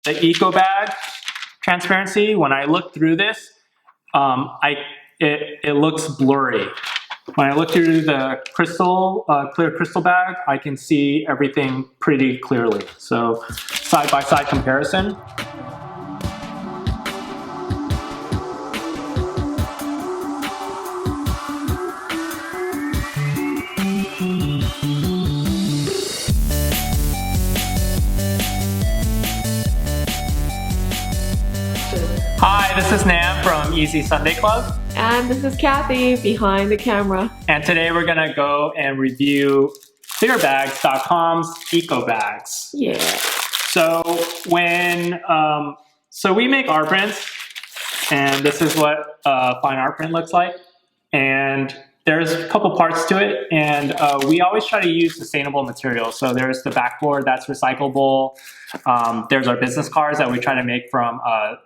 the eco bag transparency, when I look through this, it looks blurry. When I look through the clear crystal bag, I can see everything pretty clearly. So side-by-side comparison. Hi, this is Nam from Easy Sunday Club. And this is Kathy behind the camera. And today we're gonna go and review clearbags.com's eco bags. Yeah. So so we make art prints, and this is what a fine art print looks like. And there's a couple parts to it, and we always try to use sustainable materials. So there's the backboard that's recyclable. There's our business cards that we try to make from,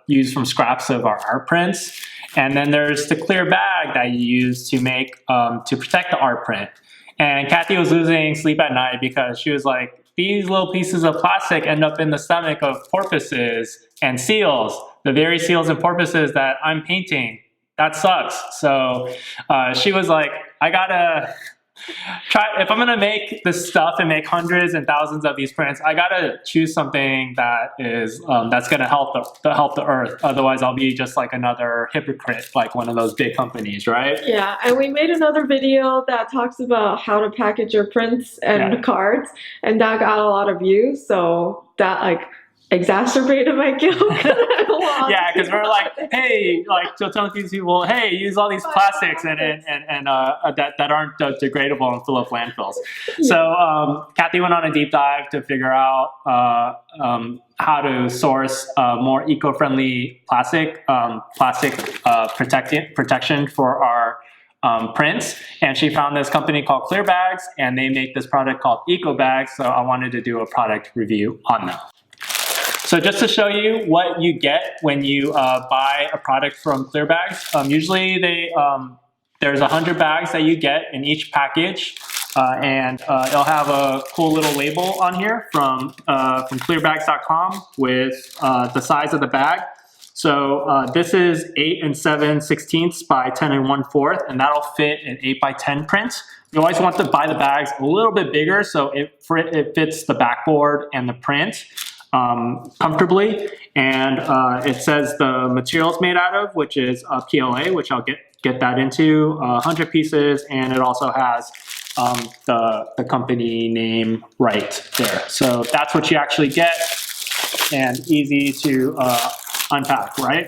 use from scraps of our art prints. And then there's the clear bag that you use to make, to protect the art print. And Kathy was losing sleep at night because she was like, these little pieces of plastic end up in the stomach of porpoises and seals, the very seals and porpoises that I'm painting. That sucks. So she was like, I gotta try, if I'm gonna make this stuff and make hundreds and thousands of these prints, I gotta choose something that is that's gonna help the earth. Otherwise, I'll be just like another hypocrite, like one of those big companies, right? Yeah, and we made another video that talks about how to package your prints and cards, and that got a lot of views. So that like exacerbated my guilt. Yeah, because we're like, hey, like telling these people, hey, use all these plastics and that aren't degradable and fill up landfills. Yeah. So Kathy went on a deep dive to figure out how to source more eco-friendly plastic protection for our prints, and she found this company called Clear Bags, and they make this product called Eco Bags. So I wanted to do a product review on them. So just to show you what you get when you buy a product from Clear Bags, usually there's 100 bags that you get in each package, and it'll have a cool little label on here from clearbags.com with the size of the bag. So this is 8 7/16 by 10 1/4, and that'll fit an 8 by 10 print. You always want to buy the bags a little bit bigger so it fits the backboard and the print comfortably. And it says the materials made out of, which is PLA, which I'll get that into, 100 pieces, and it also has the company name right there. So that's what you actually get, and easy to unpack, right?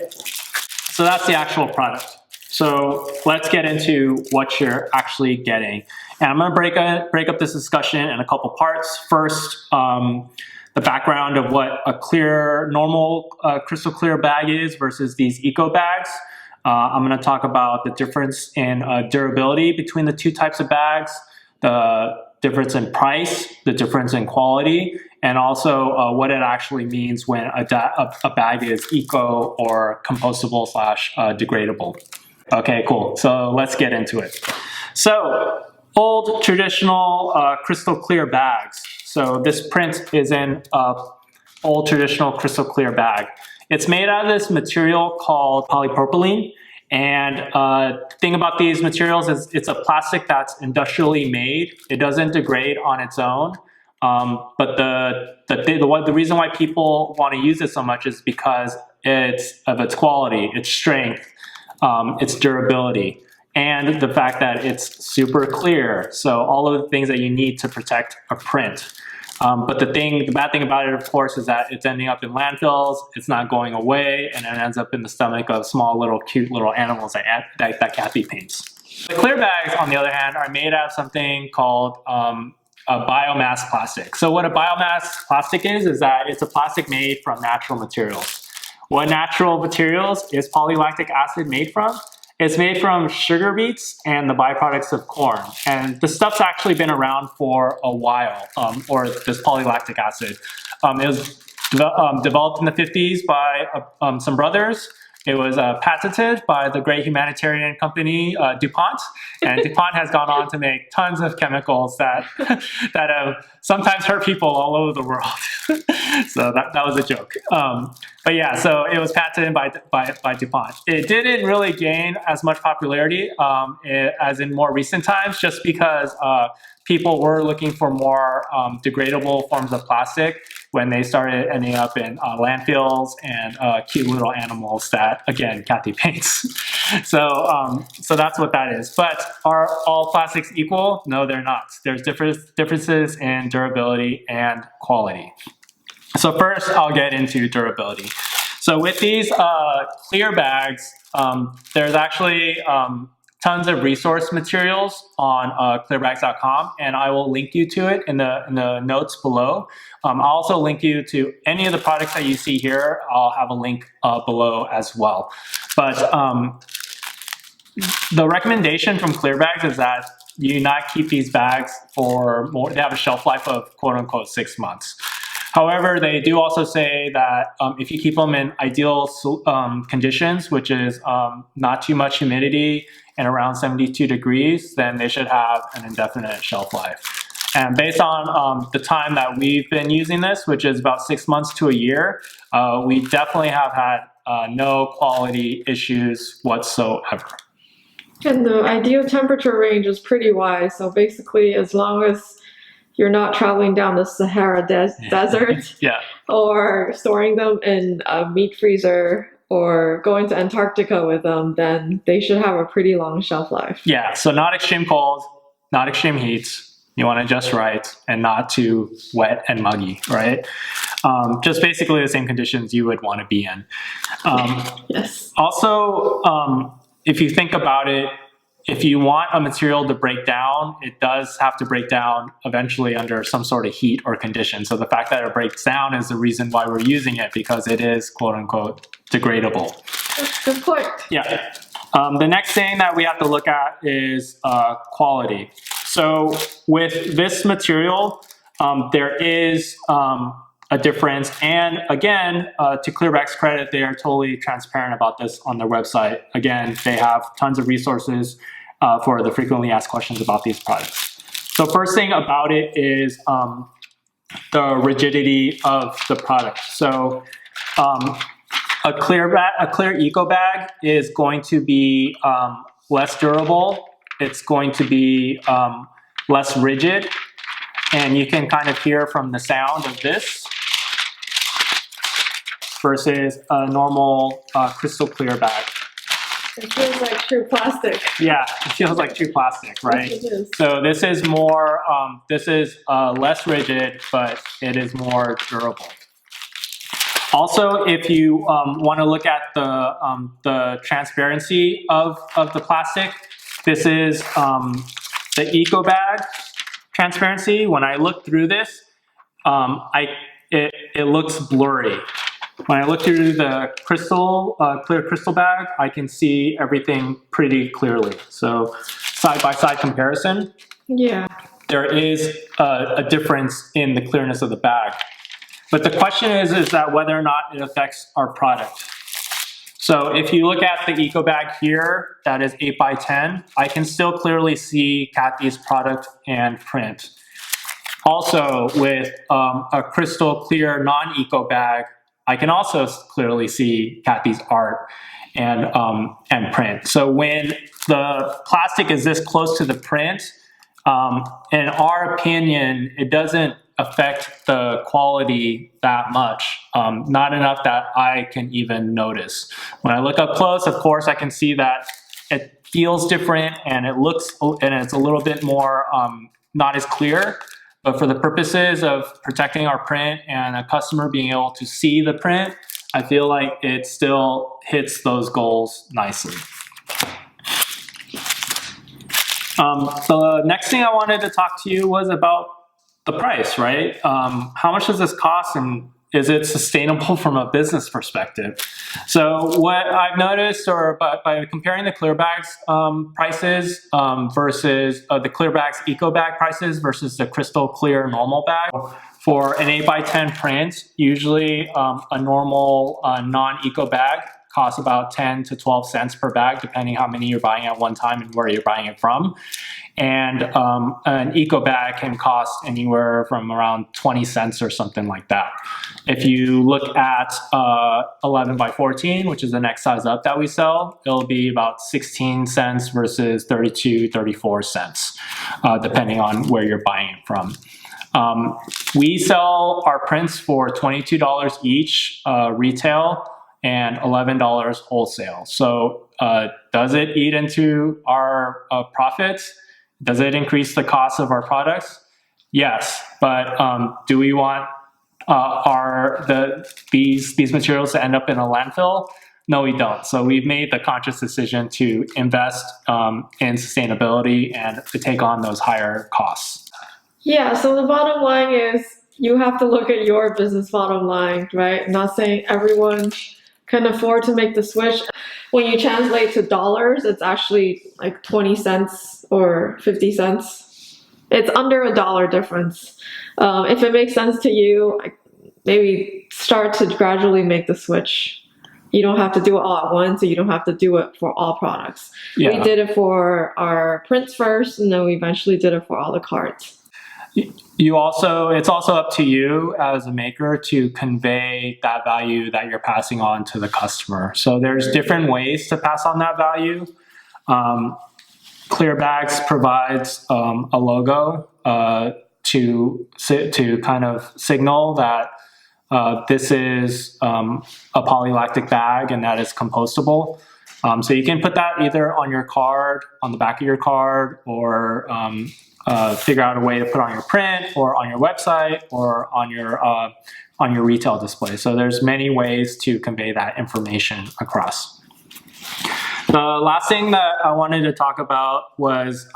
So that's the actual product. So let's get into what you're actually getting. And I'm gonna break up this discussion in a couple parts. First, the background of what a normal crystal clear bag is versus these eco bags. I'm going to talk about the difference in durability between the two types of bags, the difference in price, the difference in quality, and also what it actually means when a bag is eco or compostable / degradable. Okay, cool. So let's get into it. So old traditional crystal clear bags. So this print is in an old traditional crystal clear bag. It's made out of this material called polypropylene. And the thing about these materials is it's a plastic that's industrially made. It doesn't degrade on its own. But the reason why people want to use it so much is because of its quality, its strength, its durability, and the fact that it's super clear. So all of the things that you need to protect a print. But the bad thing about it, of course, is that it's ending up in landfills, it's not going away, and it ends up in the stomach of small little cute little animals that Kathy paints. The clear bags, on the other hand, are made out of something called a biomass plastic. So what a biomass plastic is that it's a plastic made from natural materials. What natural materials is polylactic acid made from? It's made from sugar beets and the byproducts of corn. And the stuff's actually been around for a while, or this polylactic acid. It was developed in the 50s by some brothers. It was patented by the great humanitarian company DuPont, and DuPont has gone on to make tons of chemicals that that have sometimes hurt people all over the world. So that was a joke. But yeah, so it was patented by DuPont. It didn't really gain as much popularity as in more recent times, just because people were looking for more degradable forms of plastic when they started ending up in landfills and cute little animals that, again, Kathy paints. So that's what that is. But are all plastics equal? No, they're not. There's differences in durability and quality. So first, I'll get into durability. So with these clear bags, there's actually tons of resource materials on clearbags.com, and I will link you to it in the notes below. I'll also link you to any of the products that you see here. I'll have a link below as well. But the recommendation from Clearbags is that you not keep these bags for more. They have a shelf life of quote unquote 6 months. However, they do also say that if you keep them in ideal conditions, which is not too much humidity and around 72 degrees, then they should have an indefinite shelf life. And based on the time that we've been using this, which is about 6 months to a year, we definitely have had no quality issues whatsoever. And the ideal temperature range is pretty wide. So basically, as long as you're not traveling down the Sahara desert Yeah. or storing them in a meat freezer or going to Antarctica with them, then they should have a pretty long shelf life. Yeah, so not extreme cold, not extreme heat. You want it just right and not too wet and muggy, right? Just basically the same conditions you would want to be in. Yes. Also, if you think about it, if you want a material to break down, it does have to break down eventually under some sort of heat or condition. So the fact that it breaks down is the reason why we're using it, because it is quote unquote degradable. Good point. Yeah. The next thing that we have to look at is quality. So with this material, there is a difference. And again, to Clearbag's credit, they are totally transparent about this on their website. Again, they have tons of resources for the frequently asked questions about these products. So first thing about it is the rigidity of the product. So a clear eco bag is going to be less durable. It's going to be less rigid. And you can kind of hear from the sound of this versus a normal crystal clear bag. It feels like true plastic. Yeah, it feels like true plastic, right? Yes, it is. So this is more, less rigid, but it is more durable. Also, if you want to look at the transparency of the plastic, this is the eco bag transparency. When I look through this, it looks blurry. When I look through the clear crystal bag, I can see everything pretty clearly. So side-by-side comparison, Yeah. there is a difference in the clearness of the bag. But the question is that whether or not it affects our product. So if you look at the eco bag here, that is 8x10, I can still clearly see Kathy's product and print. Also with a crystal clear non-eco bag, I can also clearly see Kathy's art and print. So when the plastic is this close to the print, in our opinion, it doesn't affect the quality that much, not enough that I can even notice. When I look up close, of course, I can see that it feels different and it's a little bit more not as clear. But for the purposes of protecting our print and a customer being able to see the print, I feel like it still hits those goals nicely. The next thing I wanted to talk to you was about the price, right? How much does this cost, and is it sustainable from a business perspective? So what I've noticed, or by comparing the Clearbags prices versus the Clearbags Eco Bag prices versus the crystal clear normal bag, for an 8x10 print, usually a normal non-eco bag costs about 10 to 12 cents per bag, depending how many you're buying at one time and where you're buying it from. And an eco bag can cost anywhere from around 20 cents or something like that. If you look at 11 by 14, which is the next size up that we sell, it'll be about 16 cents versus 32, 34 cents, depending on where you're buying it from. We sell our prints for $22 each retail and $11 wholesale. So does it eat into our profits? Does it increase the cost of our products? Yes, but do we want these materials to end up in a landfill? No, we don't. So we've made the conscious decision to invest in sustainability and to take on those higher costs. Yeah, so the bottom line is you have to look at your business bottom line, right? I'm not saying everyone can afford to make the switch. When you translate to dollars, it's actually like 20 cents or 50 cents. It's under $1 difference. If it makes sense to you, maybe start to gradually make the switch. You don't have to do it all at once, so you don't have to do it for all products. Yeah. We did it for our prints first, and then we eventually did it for all the cards. It's also up to you as a maker to convey that value that you're passing on to the customer. So there's different ways to pass on that value. Clear Bags provides a logo to kind of signal that this is a polylactic bag and that is compostable. So you can put that either on your card, on the back of your card, or figure out a way to put on your print or on your website or on your retail display. So there's many ways to convey that information across. The last thing that I wanted to talk about was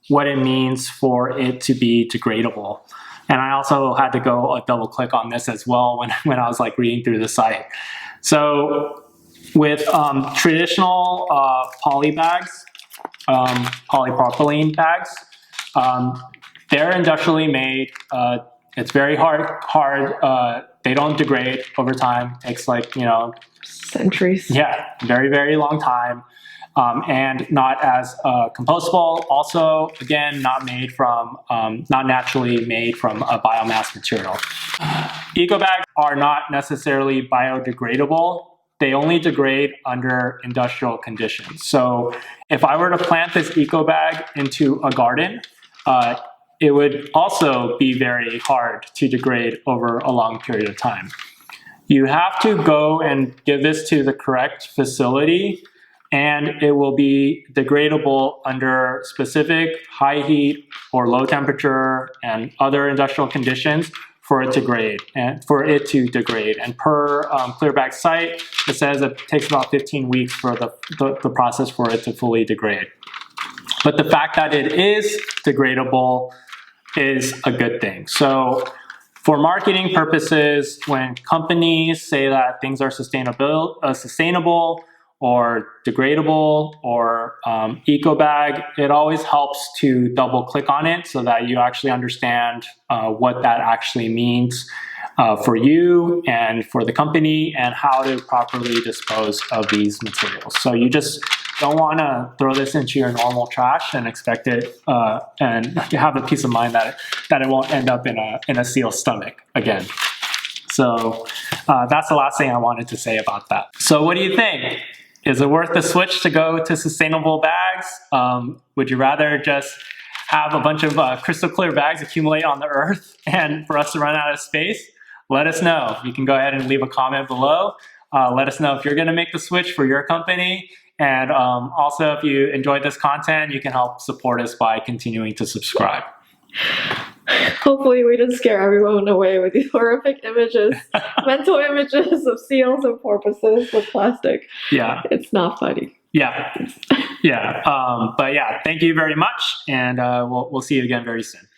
what it means for it to be degradable. And I also had to go double click on this as well when I was like reading through the site. So with traditional poly bags, polypropylene bags, they're industrially made. It's very hard. They don't degrade over time. It takes centuries. Yeah, very, very long time. And not as compostable. Also, again, not naturally made from a biomass material. Eco bags are not necessarily biodegradable. They only degrade under industrial conditions. So if I were to plant this eco bag into a garden, it would also be very hard to degrade over a long period of time. You have to go and give this to the correct facility, and it will be degradable under specific high heat or low temperature and other industrial conditions for it to degrade. And per Clearbag site, it says it takes about 15 weeks for the process for it to fully degrade. But the fact that it is degradable is a good thing. So for marketing purposes, when companies say that things are sustainable or degradable or eco-bag, it always helps to double click on it so that you actually understand what that actually means for you and for the company and how to properly dispose of these materials. So you just don't want to throw this into your normal trash and expect it and have a peace of mind that it won't end up in a sealed stomach again. So that's the last thing I wanted to say about that. So what do you think? Is it worth the switch to go to sustainable bags? Would you rather just have a bunch of crystal clear bags accumulate on the earth and for us to run out of space? Let us know. You can go ahead and leave a comment below. Let us know if you're going to make the switch for your company. And also, if you enjoyed this content, you can help support us by continuing to subscribe. Hopefully we didn't scare everyone away with these horrific images, mental images of seals and porpoises with plastic. Yeah. It's not funny. Yeah. Yeah. But yeah, thank you very much. And we'll see you again very soon.